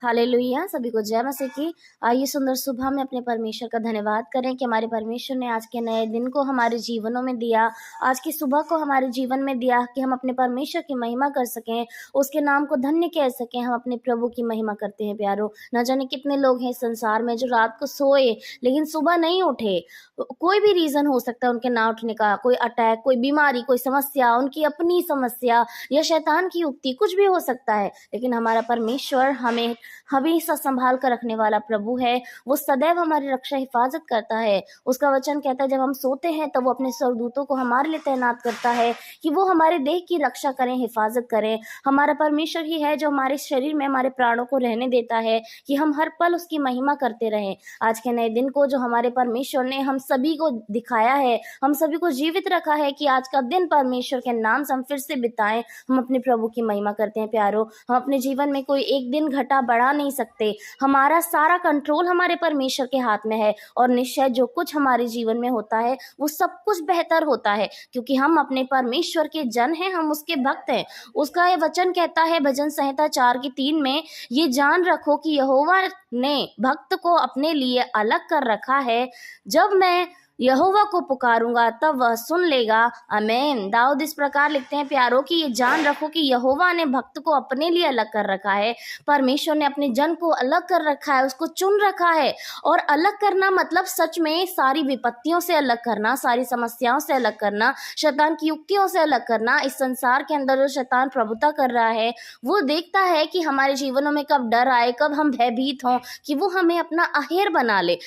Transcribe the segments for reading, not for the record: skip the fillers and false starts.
Hallelujah. सभी को जय मसीह की। आइए सुंदर सुबह में अपने परमेश्वर का धन्यवाद करें कि हमारे परमेश्वर ने आज के नए दिन को हमारे जीवनों में दिया, आज की सुबह को हमारे जीवन में दिया कि हम अपने परमेश्वर की महिमा कर सकें, उसके नाम को धन्य कह सकें। हम अपने प्रभु की महिमा करते हैं प्यारो। न जाने कितने लोग हैं संसार में जो रात को सोए लेकिन सुबह नहीं उठे। कोई भी रीजन हो सकता है उनके ना उठने का, कोई अटैक, कोई बीमारी, कोई समस्या, उनकी अपनी समस्या या शैतान की युक्ति, कुछ भी हो सकता है। लेकिन हमारा परमेश्वर हमें हमेशा संभाल कर रखने वाला प्रभु है। वो सदैव हमारी रक्षा हिफाजत करता है। उसका वचन कहता है जब हम सोते हैं तब वो अपने स्वर्गदूतों को हमारे लिए तैनात करता है कि वो हमारे देह की रक्षा करें, हिफाजत करें। हमारा परमेश्वर ही है जो हमारे शरीर में हमारे प्राणों को रहने देता है कि हम हर पल उसकी महिमा करते रहें। आज के नए दिन को जो हमारे परमेश्वर ने हम सभी को दिखाया है, हम सभी को जीवित रखा है कि आज का दिन परमेश्वर के नाम से हम फिर से बिताएं। हम अपने प्रभु की महिमा करते हैं प्यारो। हम अपने जीवन में कोई एक दिन घटा बढ़ा नहीं सकते। हमारा सारा कंट्रोल हमारे परमेश्वर के हाथ में है और निश्चय जो कुछ हमारे जीवन में होता है वो सब कुछ बेहतर होता है, क्योंकि हम अपने परमेश्वर के जन हैं, हम उसके भक्त हैं। उसका ये वचन कहता है भजन संहिता 4:3 में, ये जान रखो कि यहोवा ने भक्त को अपने लिए अलग कर रखा है। जब मैं यहोवा को पुकारूंगा तब वह सुन लेगा। आमीन। दाऊद इस प्रकार लिखते हैं प्यारो कि ये जान रखो कि यहोवा ने भक्त को अपने लिए अलग कर रखा है। परमेश्वर ने अपने जन को अलग कर रखा है, उसको चुन रखा है। और अलग करना मतलब सच में सारी विपत्तियों से अलग करना, सारी समस्याओं से अलग करना, शैतान की युक्तियों से अलग करना। इस संसार के अंदर जो शैतान प्रभुता कर रहा है वो देखता है कि हमारे जीवनों में कब डर आए, कब हम भयभीत हों, कि वो हमें अपना अहेर बना ले।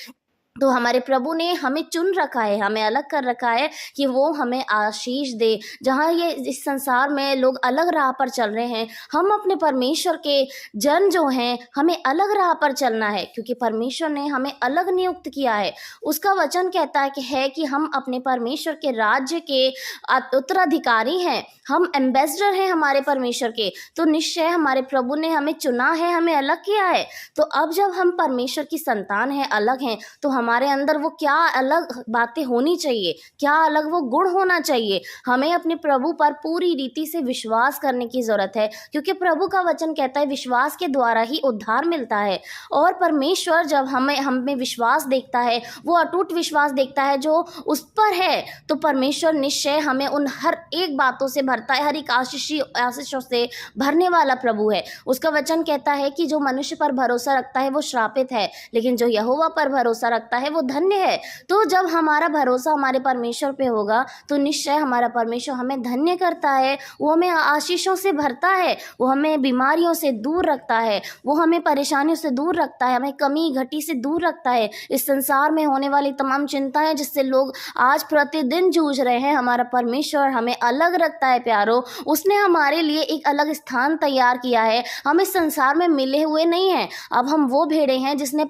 तो हमारे प्रभु ने हमें चुन रखा है, हमें अलग कर रखा है कि वो हमें आशीष दे। जहाँ ये इस संसार में लोग अलग राह पर चल रहे हैं, हम अपने परमेश्वर के जन जो हैं हमें अलग राह पर चलना है, क्योंकि परमेश्वर ने हमें अलग नियुक्त किया है। उसका वचन कहता है कि हम अपने परमेश्वर के राज्य के उत्तराधिकारी हैं, हम एम्बेसडर हैं हमारे परमेश्वर के। तो निश्चय हमारे प्रभु ने हमें चुना है, हमें अलग किया है। तो अब जब हम परमेश्वर की संतान हैं, अलग हैं, तो हमारे अंदर वो क्या अलग बातें होनी चाहिए, क्या अलग वो गुण होना चाहिए। हमें अपने प्रभु पर पूरी रीति से विश्वास करने की जरूरत है, क्योंकि प्रभु का वचन कहता है विश्वास के द्वारा ही उद्धार मिलता है। और परमेश्वर जब हमें विश्वास देखता है, वो अटूट विश्वास देखता है जो उस पर है, तो परमेश्वर निश्चय हमें उन हर एक बातों से भरता है, हर एक आशीषों से भरने वाला प्रभु है। उसका वचन कहता है कि जो मनुष्य पर भरोसा रखता है वो श्रापित है, लेकिन जो यहोवा पर भरोसा रखता है वो धन्य है। तो जब हमारा भरोसा हमारे परमेश्वर पे होगा तो निश्चय हमारा परमेश्वर हमें धन्य करता है, वो हमें आशीषों से भरता है, वो हमें बीमारियों से दूर रखता है, वो हमें परेशानियों से दूर रखता है, हमें कमी घटी से दूर रखता है। इस संसार में होने वाली तमाम चिंताएं जिससे लोग आज प्रतिदिन जूझ रहे हैं, हमारा परमेश्वर हमें अलग रखता है प्यारो। उसने हमारे लिए एक अलग स्थान तैयार किया है। हम इस संसार में मिले हुए नहीं हैं, अब हम वो भेड़े हैं जिसने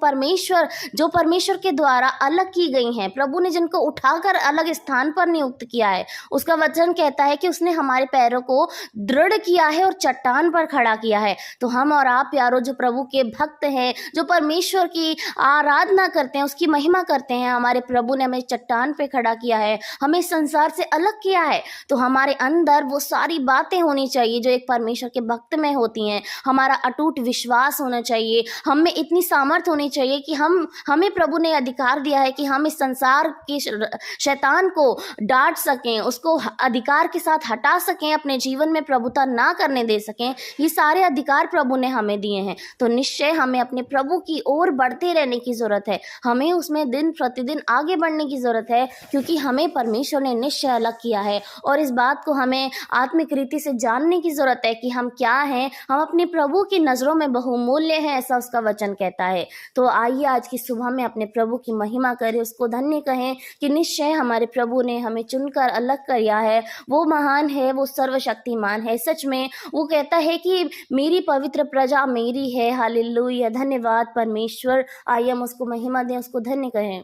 जो परमेश्वर के द्वारा अलग की गई हैं, प्रभु ने जिनको उठाकर अलग स्थान पर नियुक्त किया है। उसका वचन कहता है कि उसने हमारे पैरों को दृढ़ किया है और चट्टान पर खड़ा किया है। तो हम और आप प्यारो जो प्रभु के भक्त हैं, जो परमेश्वर की आराधना करते हैं, उसकी महिमा करते हैं, हमारे प्रभु ने हमें चट्टान पे खड़ा किया है, हमें संसार से अलग किया है। तो हमारे अंदर वो सारी बातें होनी चाहिए जो एक परमेश्वर के भक्त में होती हैं। हमारा अटूट विश्वास होना चाहिए, हमें इतनी सामर्थ्य होनी चाहिए कि हमें प्रभु ने अधिकार दिया है कि हम इस संसार के शैतान को डांट सकें, उसको अधिकार के साथ हटा सकें, अपने जीवन में प्रभुता ना करने दे सकें। ये सारे अधिकार प्रभु ने हमें दिए हैं। तो निश्चय हमें अपने प्रभु की ओर बढ़ते रहने की जरूरत है, हमें उसमें दिन प्रतिदिन आगे बढ़ने की जरूरत है, क्योंकि हमें परमेश्वर ने निश्चय अलग किया है। और इस बात को हमें आत्मिक रीति से जानने की जरूरत है कि हम क्या हैं, हम अपने प्रभु की नजरों में बहुमूल्य हैं, ऐसा उसका वचन कहता है। तो आइए आज की सुबह में अपने प्रभु की महिमा करें, उसको धन्य कहें कि निश्चय हमारे प्रभु ने हमें चुनकर अलग किया है। वो महान है, वो सर्वशक्तिमान है। सच में वो कहता है कि मेरी पवित्र प्रजा मेरी है। हालेलुया, धन्यवाद परमेश्वर। आइए हम उसको महिमा दें, उसको धन्य कहें।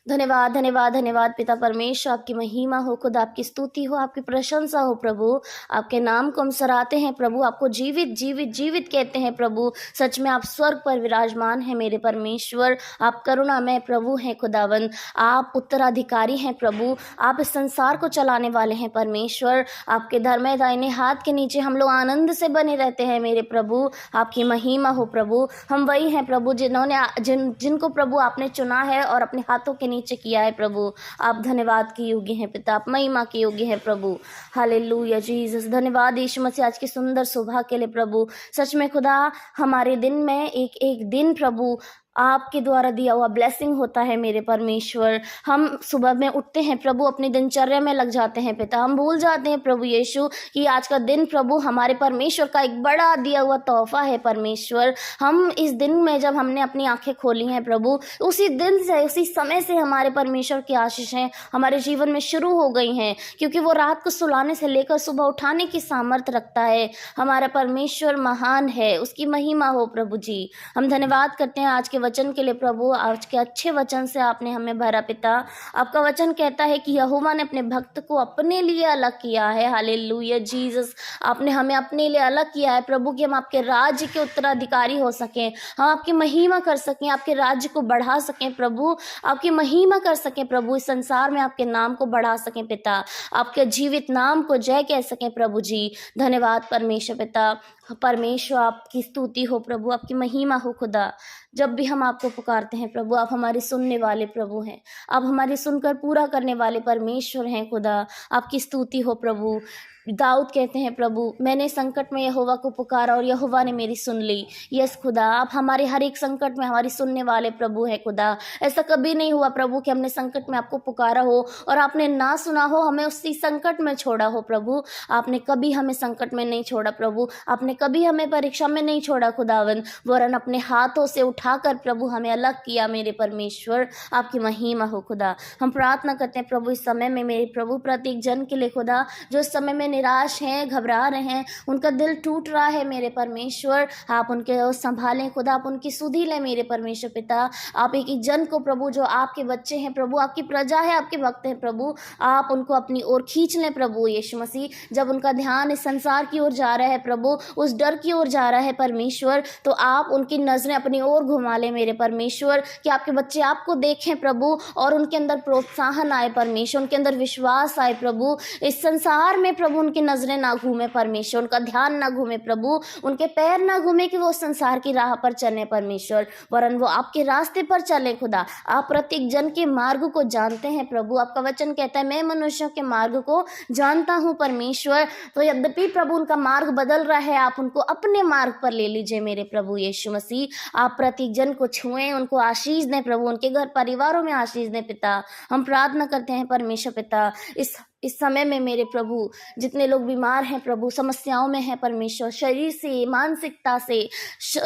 धन्यवाद धन्यवाद धन्यवाद पिता परमेश्वर, आपकी महिमा हो, खुद आपकी स्तुति हो, आपकी प्रशंसा हो प्रभु। आपके नाम को हम सराहते हैं प्रभु, आपको जीवित जीवित जीवित कहते हैं प्रभु। सच में आप स्वर्ग पर विराजमान हैं मेरे परमेश्वर, आप करुणामय प्रभु हैं खुदावन, आप उत्तराधिकारी हैं प्रभु, आप इस संसार को चलाने वाले हैं परमेश्वर। आपके धर्म दाहिने हाथ के नीचे हम लोग आनंद से बने रहते हैं मेरे प्रभु। आपकी महिमा हो प्रभु। हम वही हैं प्रभु जिनको प्रभु आपने चुना है और अपने हाथों के नीचे किया है प्रभु। आप धन्यवाद के योग्य हैं पिता, आप महिमा के योग्य हैं प्रभु। Hallelujah Jesus. धन्यवाद यीशु मसीह आज की सुंदर सुबह के लिए प्रभु। सच में खुदा, हमारे दिन में एक एक दिन प्रभु आपके द्वारा दिया हुआ ब्लेसिंग होता है मेरे परमेश्वर। हम सुबह में उठते हैं प्रभु, अपनी दिनचर्या में लग जाते हैं पिता, हम भूल जाते हैं प्रभु यीशु कि आज का दिन प्रभु हमारे परमेश्वर का एक बड़ा दिया हुआ तोहफा है परमेश्वर। हम इस दिन में जब हमने अपनी आंखें खोली हैं प्रभु, उसी दिन से उसी समय से हमारे परमेश्वर की आशीषें हमारे जीवन में शुरू हो गई हैं, क्योंकि वो रात को सुलाने से लेकर सुबह उठाने की सामर्थ्य रखता है। हमारा परमेश्वर महान है, उसकी महिमा हो प्रभु जी। हम धन्यवाद करते हैं आज के वचन के लिए प्रभु, आज के अच्छे वचन से आपने हमें भरा पिता। आपका वचन कहता है कि यहोवा ने अपने भक्त को अपने लिए अलग किया है। Hallelujah Jesus. आपने हमें अपने लिए अलग किया है प्रभु, कि हम आपके राज्य के उत्तराधिकारी हो सकें, हम आपकी महिमा कर सकें, आपके राज्य को बढ़ा सकें प्रभु, आपकी महिमा कर सकें प्रभु, इस संसार में आपके नाम को बढ़ा सकें पिता, आपके जीवित नाम को जय कह सकें प्रभु जी। धन्यवाद परमेश्वर पिता। परमेश्वर आपकी स्तुति हो प्रभु, आपकी महिमा हो खुदा। जब भी हम आपको पुकारते हैं प्रभु, आप हमारे सुनने वाले प्रभु हैं, आप हमारी सुनकर पूरा करने वाले परमेश्वर हैं खुदा। आपकी स्तुति हो प्रभु। दाऊद कहते हैं प्रभु, मैंने संकट में यहोवा को पुकारा और यहोवा ने मेरी सुन ली। यस खुदा, आप हमारे हर एक संकट में हमारी सुनने वाले प्रभु हैं खुदा। ऐसा कभी नहीं हुआ प्रभु कि हमने संकट में आपको पुकारा हो और आपने ना सुना हो, हमें उसी संकट में छोड़ा हो प्रभु। आपने कभी हमें संकट में नहीं छोड़ा प्रभु, आपने कभी हमें परीक्षा में नहीं छोड़ा खुदावन, वरन अपने हाथों से उठाकर प्रभु हमें अलग किया मेरे परमेश्वर। आपकी महिमा हो खुदा। हम प्रार्थना करते हैं प्रभु इस समय में मेरे प्रभु प्रत्येक जन के लिए खुदा, जो इस समय में निराश हैं, घबरा रहे हैं, उनका दिल टूट रहा है मेरे परमेश्वर। आप उनके संभालें खुदा, आप उनकी सुधि लें मेरे परमेश्वर पिता। आप एक एक जन को प्रभु, जो आपके बच्चे हैं प्रभु, आपकी प्रजा है, आपके भक्त हैं प्रभु, आप उनको अपनी ओर खींच लें प्रभु यीशु मसीह। जब उनका ध्यान इस संसार की ओर जा रहा है प्रभु, उस डर की ओर जा रहा है परमेश्वर, तो आप उनकी नजरें अपनी ओर घुमा लें मेरे परमेश्वर, कि आपके बच्चे आपको देखें प्रभु और उनके अंदर प्रोत्साहन आए परमेश्वर, उनके अंदर विश्वास आए प्रभु। इस संसार में प्रभु उनकी नजरें ना घूमे परमेश्वर, उनका ध्यान ना घूमे प्रभु, उनके पैर ना घूमे कि वो संसार की राह पर चले परमेश्वर, वरन वो आपके रास्ते पर चले खुदा। आप प्रत्येक जन के मार्ग को जानते हैं प्रभु। आपका वचन कहता है, मैं मनुष्यों के मार्ग को जानता हूँ परमेश्वर। तो यद्यपि प्रभु उनका मार्ग बदल रहा है, आप उनको अपने मार्ग पर ले लीजिए मेरे प्रभु यीशु मसीह। आप प्रत्येक जन को छुएं, उनको आशीष दें प्रभु, उनके घर परिवारों में आशीष दें पिता। हम प्रार्थना करते हैं परमेश्वर पिता, इस समय में मेरे प्रभु जितने लोग बीमार हैं प्रभु, समस्याओं में हैं परमेश्वर, शरीर से, मानसिकता से,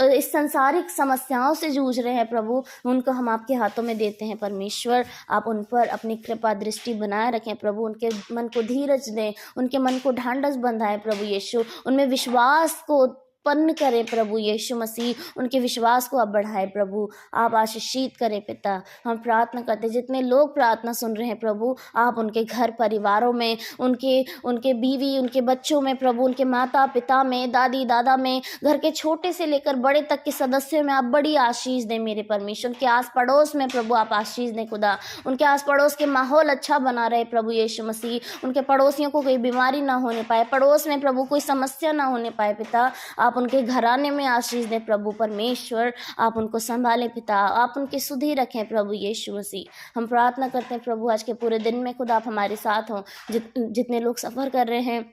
इस सांसारिक समस्याओं से जूझ रहे हैं प्रभु, उनको हम आपके हाथों में देते हैं परमेश्वर। आप उन पर अपनी कृपा दृष्टि बनाए रखें प्रभु, उनके मन को धीरज दें, उनके मन को ढांढस बंधाएं प्रभु यीशु, उनमें विश्वास को उत्पन्न करें प्रभु यीशु मसीह, उनके विश्वास को आप बढ़ाएं प्रभु, आप आशीषित करें पिता। हम प्रार्थना करते, जितने लोग प्रार्थना सुन रहे हैं प्रभु, आप उनके घर परिवारों में, उनके बीवी, उनके बच्चों में प्रभु, उनके माता पिता में, दादी दादा में, घर के छोटे से लेकर बड़े तक के सदस्यों में आप बड़ी आशीष दें मेरे परमेश्वर। उनके आस पड़ोस में प्रभु आप आशीष दें खुदा, उनके आस पड़ोस के माहौल अच्छा बना रहे प्रभु यीशु मसीह, उनके पड़ोसियों को कोई बीमारी ना होने पाए, पड़ोस में प्रभु कोई समस्या ना होने पाए पिता। आप उनके घराने में आशीष दें प्रभु परमेश्वर, आप उनको संभालें पिता, आप उनकी सुधि रखें प्रभु यीशु मसीह। हम प्रार्थना करते हैं प्रभु आज के पूरे दिन में खुदा आप हमारे साथ हों, जितने लोग सफ़र कर रहे हैं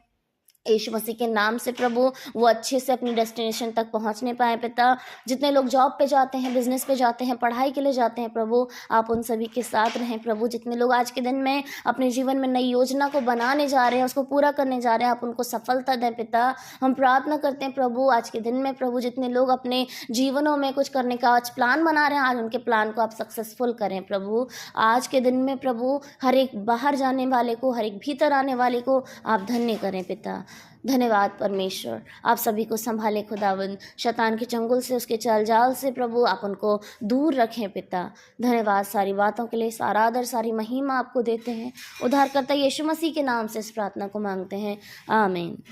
यीशु मसीह के नाम से प्रभु, वो अच्छे से अपनी डेस्टिनेशन तक पहुंचने पाए पिता। जितने लोग जॉब पे जाते हैं, बिजनेस पे जाते हैं, पढ़ाई के लिए जाते हैं प्रभु, आप उन सभी के साथ रहें प्रभु। जितने लोग आज के दिन में अपने जीवन में नई योजना को बनाने जा रहे हैं, उसको पूरा करने जा रहे हैं, आप उनको सफलता दें पिता। हम प्रार्थना करते हैं प्रभु आज के दिन में प्रभु, जितने लोग अपने जीवनों में कुछ करने का आज प्लान बना रहे हैं, आज उनके प्लान को आप सक्सेसफुल करें प्रभु। आज के दिन में प्रभु हर एक बाहर जाने वाले को, हर एक भीतर आने वाले को आप धन्य करें पिता। धन्यवाद परमेश्वर, आप सभी को संभाले खुदावंद, शैतान के चंगुल से, उसके चाल जाल से प्रभु आप उनको दूर रखें पिता। धन्यवाद सारी बातों के लिए, सारा आदर सारी महिमा आपको देते हैं। उद्धारकर्ता यीशु मसीह के नाम से इस प्रार्थना को मांगते हैं, आमीन।